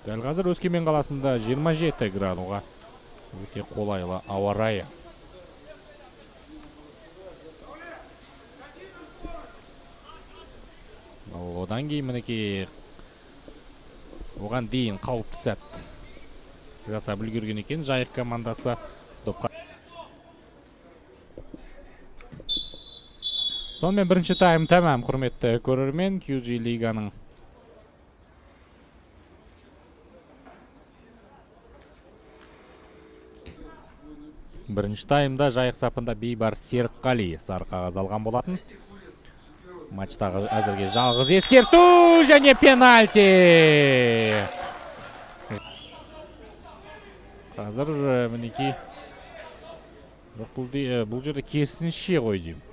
Дәл қазір Өскемен қаласында 27 градуға өте қолайлы ауа райы. Одан кейін мінекей оған дейін қауіпті сәт жасап үлгерген екен Жайық командасы допқа. Сонымен бірінші тайм тәмам, құрметті көрермен. QG лиганың бірінші таймда Жайық сапында Бейбар Серікқали сары қағаз алған болатын. Матчтағы әзірге жалғыз ескерту және пенальти. Қазір мінекей бұл жерде керісінше ғой деймін.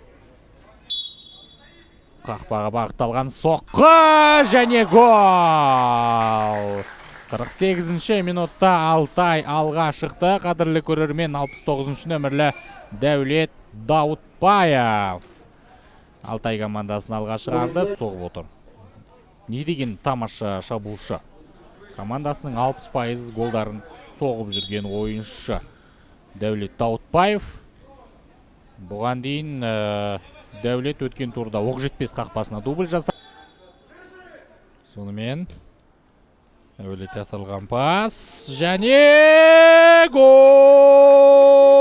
Қақпаға бағытталған соққы және гол. 48-ші минутта Алтай алға шықты. Қадірлі көрермен, 69-ші нөмірлі Дәулет Даутбаев Алтай командасын алға шығарды, соғып отыр. Не деген тамаша шабуылшы. Командасының 60% голдарын соғып жүрген ойыншы Дәулет Даутбаев. Бұған дейін Дәулет өткен турда Оқжетпес қақпасына дубль жасады. Сонымен Дәулет жасалған пас және гол!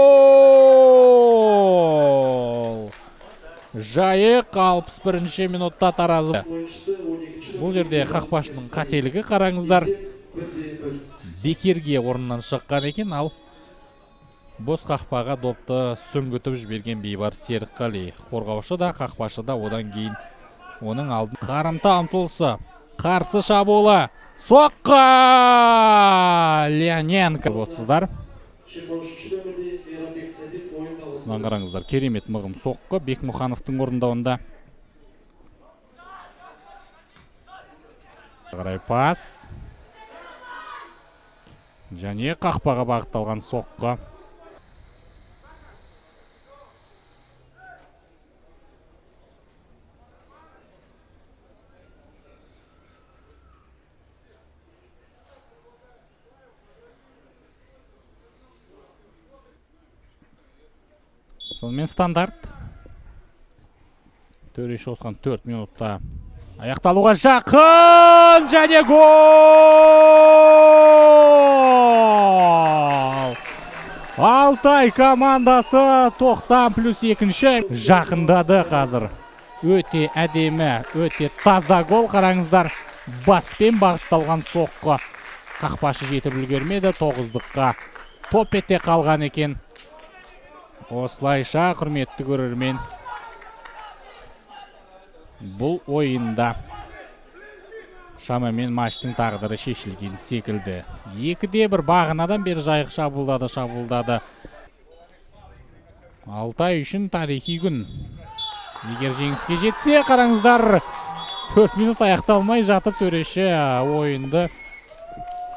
Жайық 61-ші минутта таразы. Бұл жерде қақпашының қателігі, қараңыздар, бекерге орнынан шыққан екен, ал бос қақпаға допты сүңгітіп жіберген Бейбар Серікқали. Қорғаушы да, қақпашы да, одан кейін оның алдын қарымта ұмтылысы. Қарсы шабуылы. Соққы! Леоненко. Отсыздар. Қараңыздар, керемет мығым соққы Бекмұхановтың орындауында. Қарай пас. Және қақпаға бағытталған соққы. Сонымен стандарт. Төреш осыған 4 минутта аяқталуға жақын және гол! Алтай командасы 90+2 жақындады қазір. Өте әдемі, өте таза гол. Қараңыздар, баспен бағытталған соққы. Қақпашы жетіп үлгермеді, 9-дыққа топ ете қалған екен. Осылайша, құрметті көрермен, бұл ойында шамамен матчтың тағдыры шешілген секілді. 2-1 бағынадан бері Жайық шабуылдады. Алтай үшін тарихи күн. Егер жеңіске жетсе, қараңыздар, 4 минут аяқталмай жатып төреші ойынды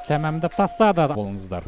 тәмамдап тастады. Болыңыздар.